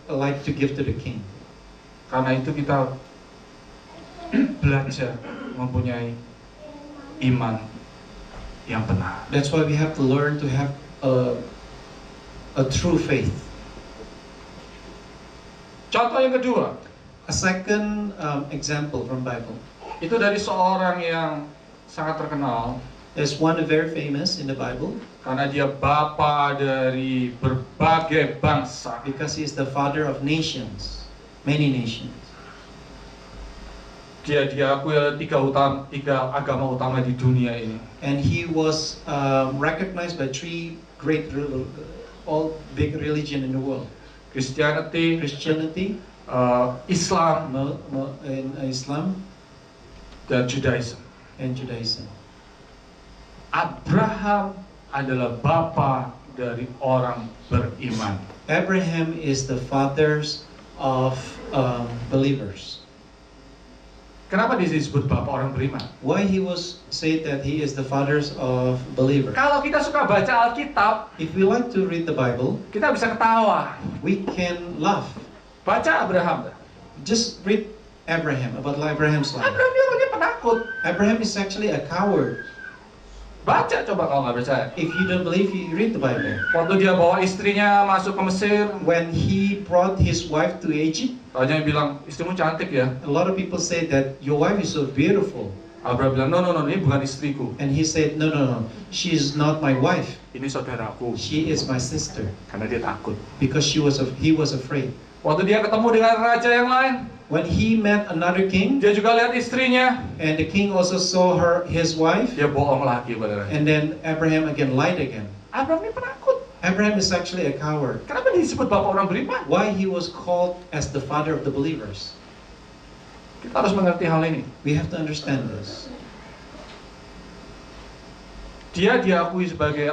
like to give to the king. Karena itu kita belajar mempunyai iman yang benar. That's why we have to learn to have a true faith. Contoh yang kedua, A second example from Bible itu dari seorang yang sangat terkenal is one very famous in the Bible karena dia bapa dari berbagai bangsa. because he is the father of nations, many nations. Dia diakui oleh tiga agama utama di dunia ini. And he was recognized by three all big religion in the world: Christianity, Christianity, Islam, Islam, dan Judaism. and Judaism. Abraham adalah bapa dari orang beriman. Abraham is the fathers of believers. Kenapa dia disebut bapa orang beriman? Why he was said that he is the fathers of believers? Kalau kita suka baca Alkitab, If we like to read the Bible, kita bisa ketawa. we can laugh. Baca Abraham. Just read Abraham, about Abraham's life. Abraham dia orangnya penakut. Abraham is actually a coward. Baca coba kalau nggak percaya. If you don't believe, you read the Bible. Waktu dia bawa istrinya masuk ke Mesir, When he brought his wife to Egypt, raja bilang, istrimu cantik ya. a lot of people say that your wife is so beautiful. Abraham bilang, no, ini bukan istriku. And he said, no, she is not my wife. Ini saudaraku. She is my sister. Karena dia takut. Because he was afraid. Waktu dia ketemu dengan raja yang lain, When he met another king, dia juga lihat istrinya. and the king also saw his wife, Dia bohong lagi pada raja. and then Abraham again lied again. Abraham ini penakut. Abraham is actually a coward. Kenapa dia disebut bapak orang beriman? Why he was called as the father of the believers? Kita harus mengerti hal ini. We have to understand this. Dia diakui sebagai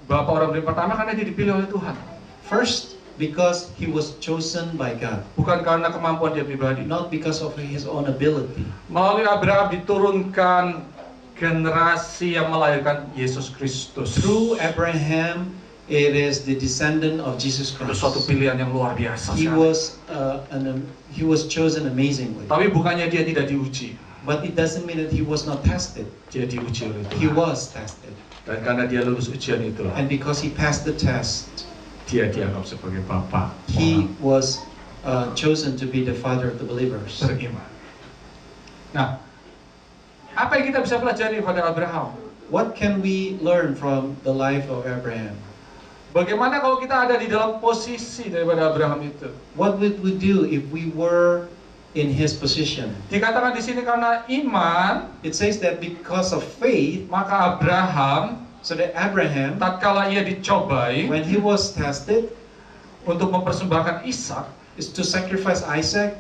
bapak orang beriman pertama karena dia dipilih oleh Tuhan. First, because he was chosen by God, Bukan karena kemampuan dia pribadi. not because of his own ability. Melalui Abraham diturunkan generasi yang melahirkan Yesus Kristus. Through Abraham, it is the descendant of Jesus Itu Christ. suatu pilihan yang luar biasa He sekali. was chosen amazingly. Tapi bukannya dia tidak diuji. But it doesn't mean that he was not tested. Dia diuji oleh He Tuhan. was tested. Dan karena dia lulus ujian itu, And because he passed the test, dia dianggap sebagai bapak he orang was chosen to be the father of the believers. beriman. Nah, apa yang kita bisa pelajari pada Abraham? What can we learn from the life of Abraham? Bagaimana kalau kita ada di dalam posisi daripada Abraham itu? What would we do if we were in his position? Dikatakan di sini karena iman, It says that because of faith, maka Abraham so that Abraham, tatkala ia dicobai when he was tested, untuk mempersembahkan Ishak, is to sacrifice Isaac.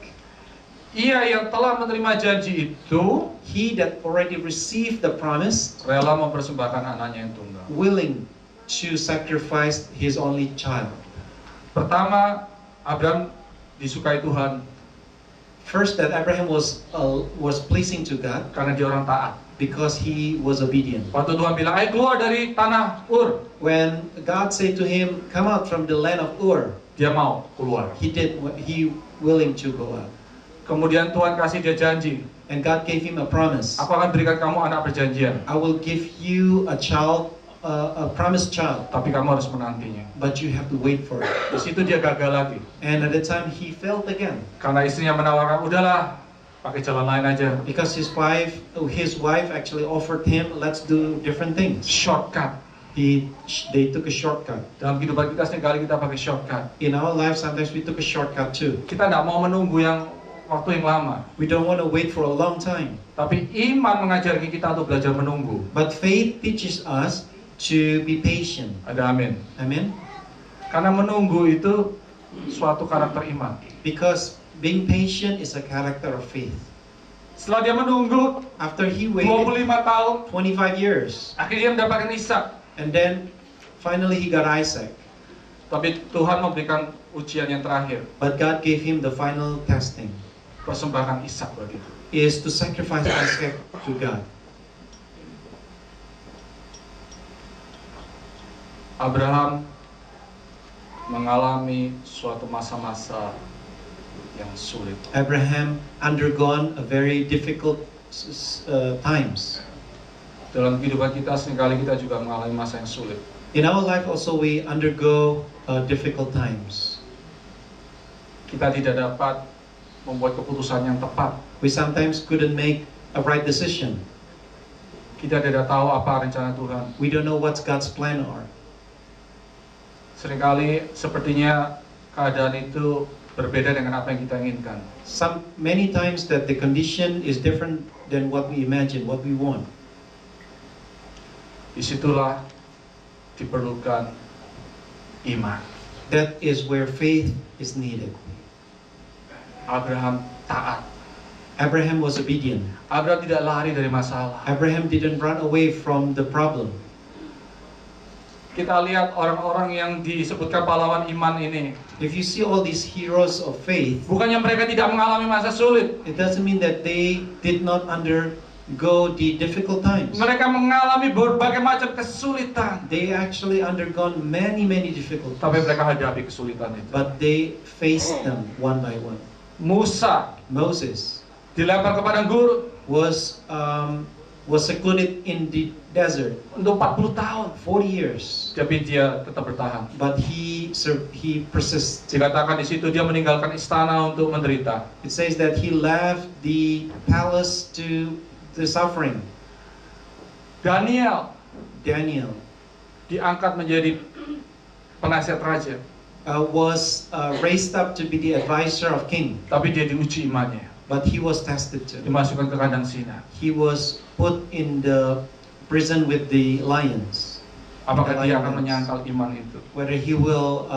ia yang telah menerima janji itu He that already received the promise, rela mempersembahkan anaknya yang tunggal. willing to sacrifice his only child. Pertama, Abraham disukai Tuhan First, that Abraham was pleasing to God karena dia orang taat. because he was obedient. Waktu Tuhan bilang, ayo keluar dari tanah Ur, When God said to him, "Come out from the land of Ur," dia mau keluar. he willing to go out. Kemudian Tuhan kasih dia janji, And God gave him a promise. aku akan berikan kamu anak perjanjian, I will give you a child, a promised child, tapi kamu harus menantinya. but you have to wait for it. Di situ dia gagal lagi, And at the time he failed again karena istrinya menawarkan, udahlah, pakai jalan lain aja, because his wife actually offered him, "Let's do different things." shortcut. They took a shortcut. Dalam kehidupan kita seringkali kita pakai shortcut. In our life, sometimes we took a shortcut too. Kita tidak mau menunggu yang waktu yang lama. We don't want to wait for a long time. Tapi iman mengajarkan kita untuk belajar menunggu. But faith teaches us to be patient. Ada amin. Amen? Karena menunggu itu suatu karakter iman. Because being patient is a character of faith. Setelah dia menunggu After he waited 25 tahun, 25 years, akhirnya dia mendapatkan Ishak. and then finally he got Isaac. Tapi Tuhan memberikan ujian yang terakhir, But God gave him the final testing, persembahkan Ishak bagi dia. is to sacrifice Isaac to God. Abraham mengalami suatu masa-masa yang sulit. Abraham undergone a very difficult times. Dalam kehidupan kita seringkali kita juga mengalami masa yang sulit. In our life also we undergo difficult times. Kita tidak dapat membuat keputusan yang tepat. We sometimes couldn't make a right decision. Kita tidak tahu apa rencana Tuhan. We don't know what God's plan are. Seringkali sepertinya keadaan itu berbeda dengan apa yang kita inginkan. Many times that the condition is different than what we imagine, what we want. Disitulah diperlukan iman. That is where faith is needed. Abraham taat. Abraham was obedient. Abraham tidak lari dari masalah. Abraham didn't run away from the problem. Kita lihat orang-orang yang disebutkan pahlawan iman ini. If you see all these heroes of faith, Bukannya mereka tidak mengalami masa sulit. it doesn't mean that they did not undergo the difficult times. Mereka mengalami berbagai macam kesulitan. They actually undergone many difficulties. Tapi mereka hadapi kesulitan itu. But they faced them one by one. Musa Moses dilempar ke padang gurun was secluded in the desert untuk 40 tahun. 40 years. Tapi dia tetap bertahan. But he persists. Dikatakan di situ dia meninggalkan istana untuk menderita. It says that he left the palace to the suffering. Daniel Daniel diangkat menjadi penasihat raja. Was raised up to be the advisor of king. Tapi dia diuji imannya. But he was tested too. Dimasukkan ke kandang singa. He was put in the prison with the lions. Apakah The dia akan lions. menyangkal iman itu? Whether he will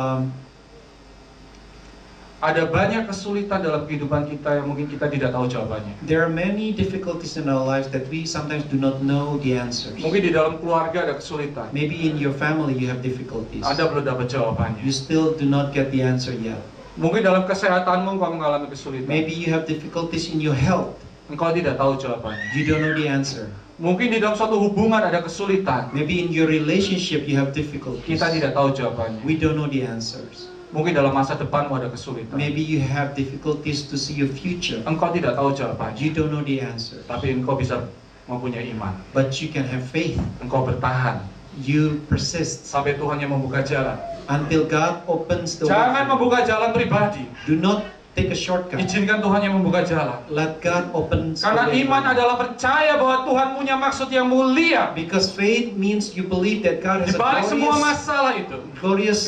Ada banyak kesulitan dalam kehidupan kita yang mungkin kita tidak tahu jawabannya. there are many difficulties in our lives that we sometimes do not know the answers. Mungkin di dalam keluarga ada kesulitan. Maybe in your family you have difficulties. Anda belum dapat jawabannya. You still do not get the answer yet. Mungkin dalam kesehatanmu engkau mengalami kesulitan. Maybe you have difficulties in your health. Engkau tidak tahu jawabannya. You don't know the answer. Mungkin di dalam suatu hubungan ada kesulitan. Maybe in your relationship you have difficulties. Kita tidak tahu jawabannya. We don't know the answers. Mungkin dalam masa depanmu ada kesulitan. Maybe you have difficulties to see your future. Engkau tidak tahu jawabannya. You don't know the answer. Tapi engkau bisa mempunyai iman. But you can have faith. Engkau bertahan You persist sampai Tuhan yang membuka jalan. until God opens the Jangan way. membuka jalan pribadi. Do not take a shortcut. Izinkan Tuhan yang membuka jalan. Let God open the Karena way. iman adalah percaya bahwa Tuhan punya maksud yang mulia Because faith means you believe that God has di balik a semua glorious, masalah itu. glorious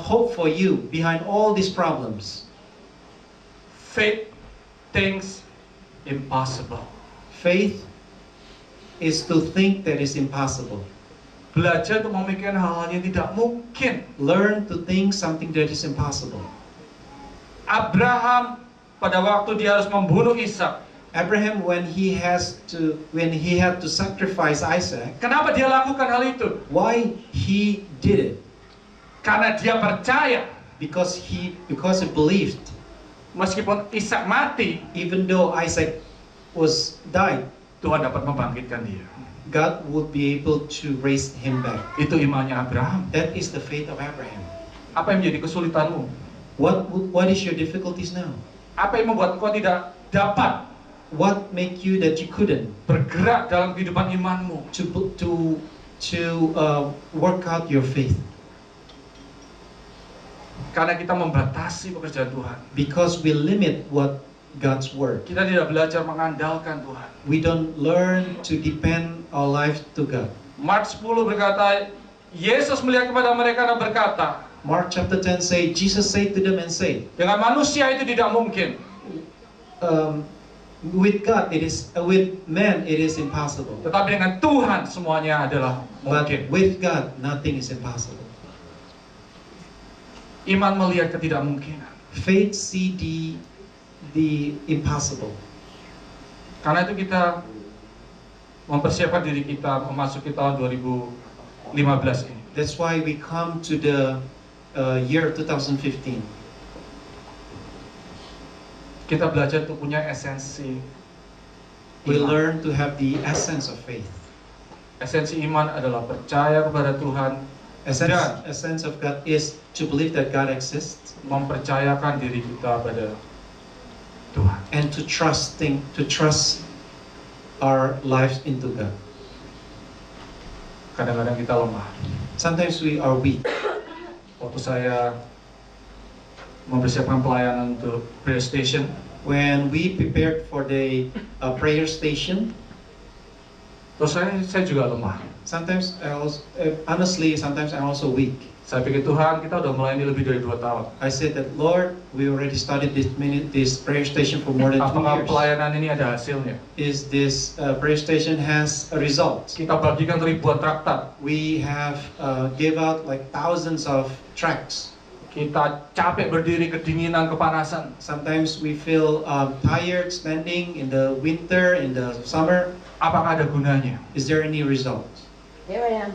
hope for you behind all these problems. Faith thinks impossible. Faith is to think that is impossible. Belajar untuk memikirkan hal-hal yang tidak mungkin. Learn to think something that is impossible. Abraham pada waktu dia harus membunuh Ishak. Abraham, when he had to sacrifice Isaac, Kenapa dia lakukan hal itu? why he did it? Karena dia percaya Because he believed, meskipun Ishak mati, even though Isaac was died, Tuhan dapat membangkitkan dia. God would be able to raise him back. Itu imannya Abraham. That is the faith of Abraham. Apa yang menjadi kesulitanmu? What is your difficulties now? Apa yang membuat engkau tidak dapat What make you that you couldn't bergerak dalam kehidupan imanmu? to work out your faith? Karena kita membatasi pekerjaan Tuhan. Because we limit what God's word. Kita tidak belajar mengandalkan Tuhan. We don't learn to depend our life to God. Mark 10 berkata, Yesus melihat kepada mereka dan berkata, Mark chapter 10 say, Jesus said to them and say, dengan manusia itu tidak mungkin, with God it is, with man it is impossible. tetapi dengan Tuhan semuanya adalah But mungkin. with God nothing is impossible. Iman melihat ketidakmungkinan. Faith see the impossible. Karena itu kita mempersiapkan diri kita memasuki tahun 2015 ini. That's why we come to the year 2015. Kita belajar untuk punya esensi We iman. learn to have the essence of faith. Esensi iman adalah percaya kepada Tuhan, Essence of God is to believe that God exists mempercayakan diri kita pada Tuhan. and to trust our lives into God. Kadang-kadang kita lemah. Sometimes we are weak. Waktu saya mempersiapkan pelayanan untuk prayer station, When we prepared for the prayer station, terus saya juga lemah. sometimes I also, honestly, sometimes I'm also weak. Saya pikir Tuhan, kita udah mulai ini lebih dari 2 tahun. I said that, Lord, we already started this prayer station for more than 2 Apakah years. pelayanan ini ada hasilnya? Is this prayer station has a result? Kita bagikan ribuan traktat. We have gave out like thousands of tracts. Kita capek berdiri, kedinginan, kepanasan. Sometimes we feel tired standing in the winter, in the summer. Apakah ada gunanya? Is there any result? Here I am.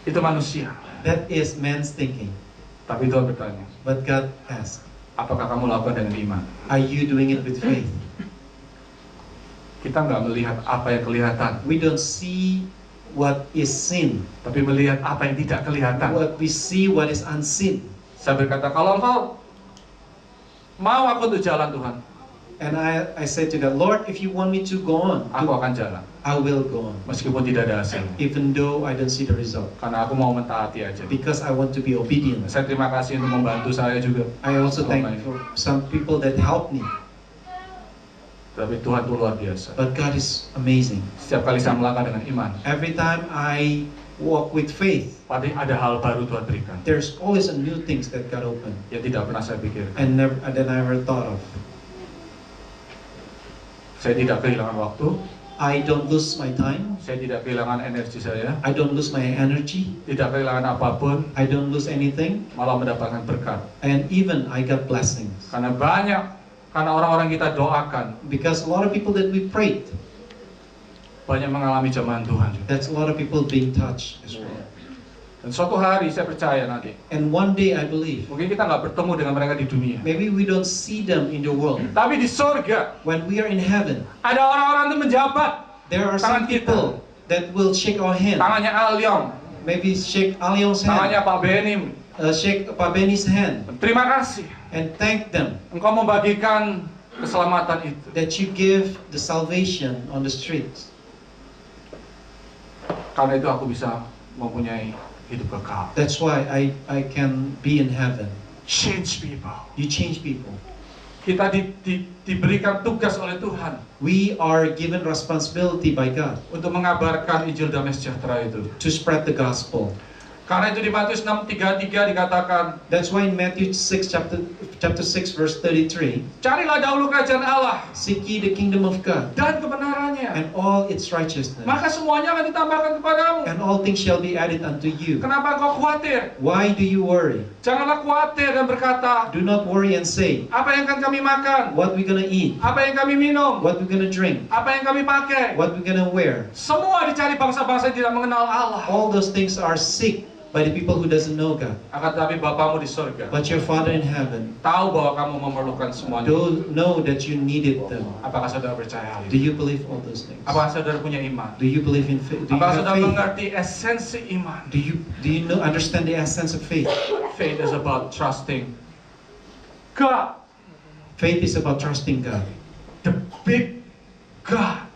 Itu manusia. That is man's thinking. Tapi Tuhan bertanya, But God asks, apakah kamu lakukan dengan iman? are you doing it with faith? Kita nggak melihat apa yang kelihatan, We don't see what is seen. tapi melihat apa yang tidak kelihatan. What we see, what is unseen. Saya berkata, kalau engkau mau aku untuk jalan Tuhan, And I said to God, Lord, if you want me to go on, aku akan jalan. I will go on. Meskipun tidak ada hasilnya. Even though I don't see the result. Karena aku mau mentaati aja. Because I want to be obedient. Saya terima kasih untuk membantu saya juga. I also thank for some people that helped me. Tapi Tuhan itu luar biasa. But God is amazing. Setiap kali saya melangkah dengan iman, Every time I walk with faith, pasti ada hal baru Tuhan berikan there's always a new things that God opened yang tidak pernah saya pikirkan. and that I never thought of. Saya tidak kehilangan waktu, I don't lose my time. saya tidak kehilangan energi saya, I don't lose my energy. tidak kehilangan apapun, I don't lose anything. malah mendapatkan berkat. And even I got blessings. Karena orang-orang kita doakan, Because a lot of people that we prayed, banyak mengalami jamahan Tuhan juga. that's a lot of people being touched as well. Dan suatu hari saya percaya nanti, And one day I believe, mungkin kita nggak bertemu dengan mereka di dunia, maybe we don't see them in the world. tapi di surga When we are in heaven, ada orang-orang yang menjabat there are tangan some kita, people that will shake our hand. tangannya Alyong, Maybe shake Alion's tangannya hand, Pak Benim. shake Pak Benny's hand, Terima kasih, and thank them engkau membagikan keselamatan itu. that you give the salvation on the streets. Karena itu aku bisa mempunyai hidup kekal. That's why I can be in heaven. Change people. You change people. Kita diberikan tugas oleh Tuhan We are given responsibility by God untuk mengabarkan Injil damai sejahtera itu. to spread the gospel. Karena itu di Matius 6:33 dikatakan, That's why in Matthew 6 chapter 6 verse 33, carilah dahulu kerajaan Allah seek ye the kingdom of God dan kebenarannya, and all its righteousness, maka semuanya akan ditambahkan kepadamu. and all things shall be added unto you. Kenapa engkau khawatir? Why do you worry? Janganlah khawatir dan berkata, Do not worry and say, apa yang akan kami makan? what we gonna eat, Apa yang kami minum? what we gonna drink, Apa yang kami pakai? what we gonna wear. Semua dicari bangsa-bangsa yang tidak mengenal Allah. All those things are seek by the people who doesn't know God. Akan tetapi Bapamu di surga But your Father in heaven tahu bahwa kamu memerlukan semuanya. know that you needed them. Apakah saudara percaya hal Do itu? you believe all those things? Apakah saudara punya iman? Do you believe in faith? Do you Apakah have saudara faith? mengerti esensi iman? Do you know understand the essence of faith? Faith is about trusting God, Faith is about trusting God. the big God,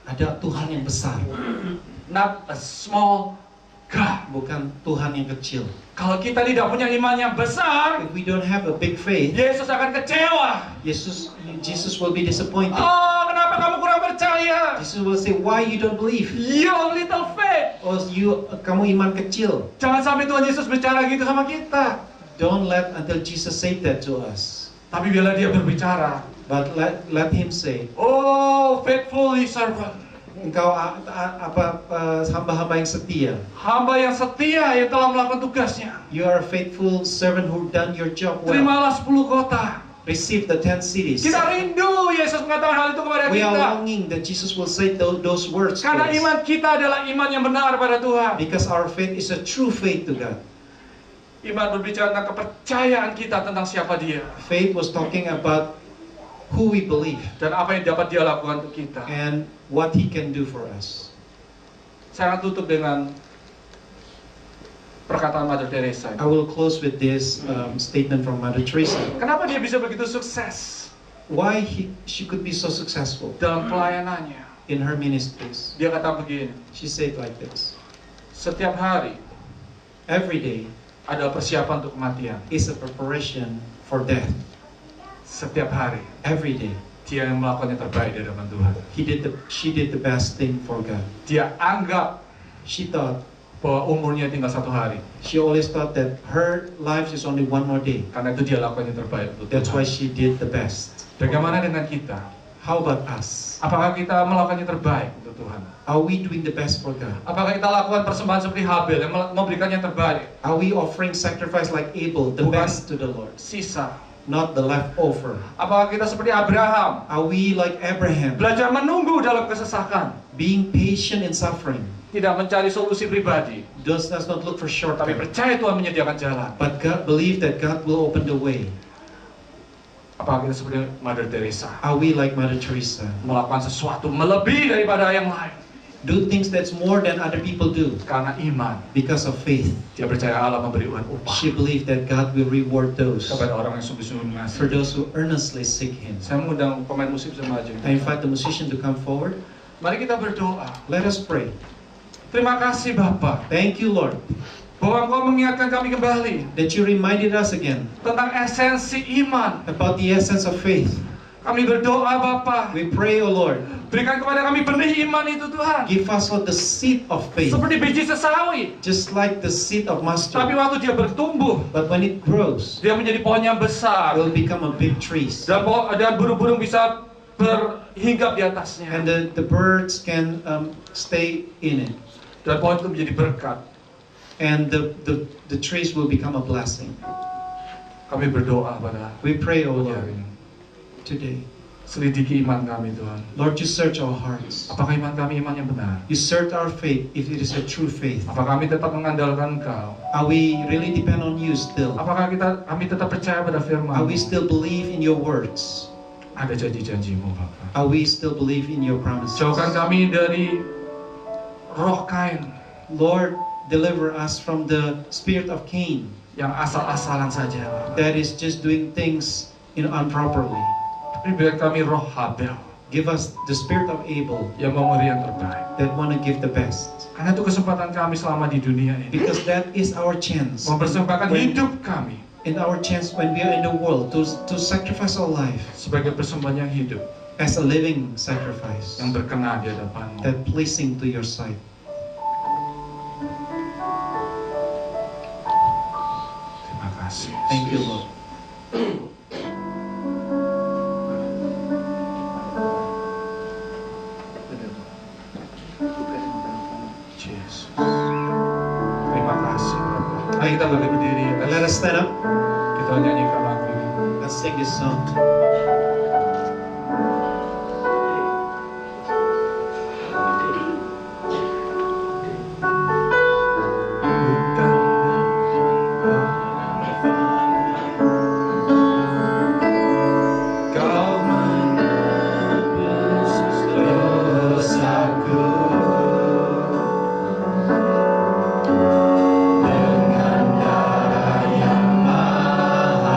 Ada Tuhan yang besar, not a small God. bukan Tuhan yang kecil. Kalau kita tidak punya iman yang besar, If we don't have a big faith, Yesus akan kecewa. Jesus will be disappointed. Oh, kenapa kamu kurang percaya? Jesus will say, why you don't believe? Your little faith. Oh, kamu iman kecil. Jangan sampai Tuhan Yesus bicara gitu sama kita. Don't let until Jesus say that to us. Tapi bila dia berbicara, But let him say, oh faithfully servant. engkau hamba-hamba yang setia. Hamba yang setia yang telah melakukan tugasnya. You are a faithful servant who done your job well. Terimalah 10 kota. Receive the 10 cities. Kita rindu Yesus mengatakan hal itu kepada We are kita. longing that Jesus will say those words. Karena to us. iman kita adalah iman yang benar pada Tuhan. Because our faith is a true faith to God. Iman berbicara tentang kepercayaan kita tentang siapa Dia Faith was talking about who we believe dan apa yang dapat Dia lakukan untuk kita. and what He can do for us. Saya akan tutup dengan perkataan Mother Teresa. I will close with this statement from Mother Teresa. Kenapa dia bisa begitu sukses Why she could be so successful dalam pelayanannya? in her ministries. Dia kata begini, She said like this: setiap hari every day adalah persiapan untuk kematian. is a preparation for death. Setiap hari Every day dia yang melakukan yang terbaik di hadapan Tuhan. she did the best thing for God. Dia anggap She thought bahwa umurnya tinggal 1 hari. She always thought that her life is only one more day. Karena itu dia lakukan yang terbaik untuk That's why Tuhan. she did the best. Bagaimana dengan kita? How about us? Apakah kita melakukan yang terbaik untuk Tuhan? Are we doing the best for God? Apakah kita lakukan persembahan seperti Habel yang memberikan yang terbaik? Are we offering sacrifice like Abel, the Bukan best to the Lord, sisa. not the leftover? Apakah kita seperti Abraham, Are we like Abraham, belajar menunggu dalam kesesakan, being patient in suffering? tidak mencari solusi pribadi, Does not look for tapi shortcut, percaya Tuhan menyediakan jalan? but God believe that God will open the way. Apakah kita seperti Mother Teresa, Are we like Mother Teresa, melakukan sesuatu melebihi daripada yang lain? do things that's more than other people do Karena iman, because of faith? dia percaya Allah memberi upah She believed that God will reward those kepada orang yang sungguh-sungguh for mengasihi. those who earnestly seek Him. Saya mengundang pemain musik bisa maju. I invite the musician to come forward. Mari kita berdoa. Let us pray. Terima kasih Bapa, Thank you, Lord, bahwa Engkau mengingatkan kami kembali that you reminded us again tentang esensi iman. about the essence of faith. Kami berdoa Bapa, We pray, O Lord, berikan kepada kami benih iman itu Tuhan. give us Lord, the seed of faith, Seperti biji sesawi. just like the seed of Tapi mustard. waktu dia bertumbuh, But when it grows, dia menjadi pohon yang it besar. will become a big tree. Dan burung-burung bisa berhinggap di atasnya. And the birds can stay in it. Dan pohon itu menjadi berkat. And the trees will become a blessing. Kami berdoa pada We pray, O pagi hari Lord, ini. today. Selidiki iman kami Tuhan. Lord, you search our hearts. Apakah iman kami iman yang benar? You search our faith if it is a true faith. Apakah kami tetap mengandalkan Engkau? Are we really depend on you still? Apakah kami tetap percaya pada firman? Are we still believe in your words? Ada janji-janjimu Bapa. Are we still believe in your promises? Jauhkan kami dari roh Kain Lord, deliver us from the spirit of Cain yang asal-asalan saja Bapa. that is just doing things improperly. Tapi berikan kami roh Habel Give us the spirit of Abel yang mau memberi yang terbaik. that want to give the best. Karena itu kesempatan kami selama di dunia ini. Because that is our chance. Mempersembahkan hidup kami In our chance when we are in the world to sacrifice our life sebagai persembahan yang hidup, as a living sacrifice yang berkenan di hadapan-Mu. that pleasing to your sight. Terima kasih. Thank you, Lord. Yesus. Terima kasih Bapak. Ayo kita boleh berdiri. Let us stand up. Kita nyanyikan lagu ini. Let's sing this song. Kau menebus dosaku dengan darah yang mahal.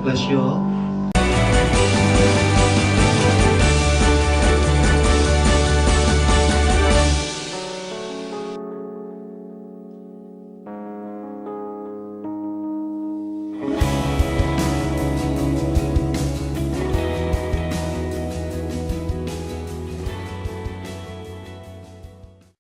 bless you all.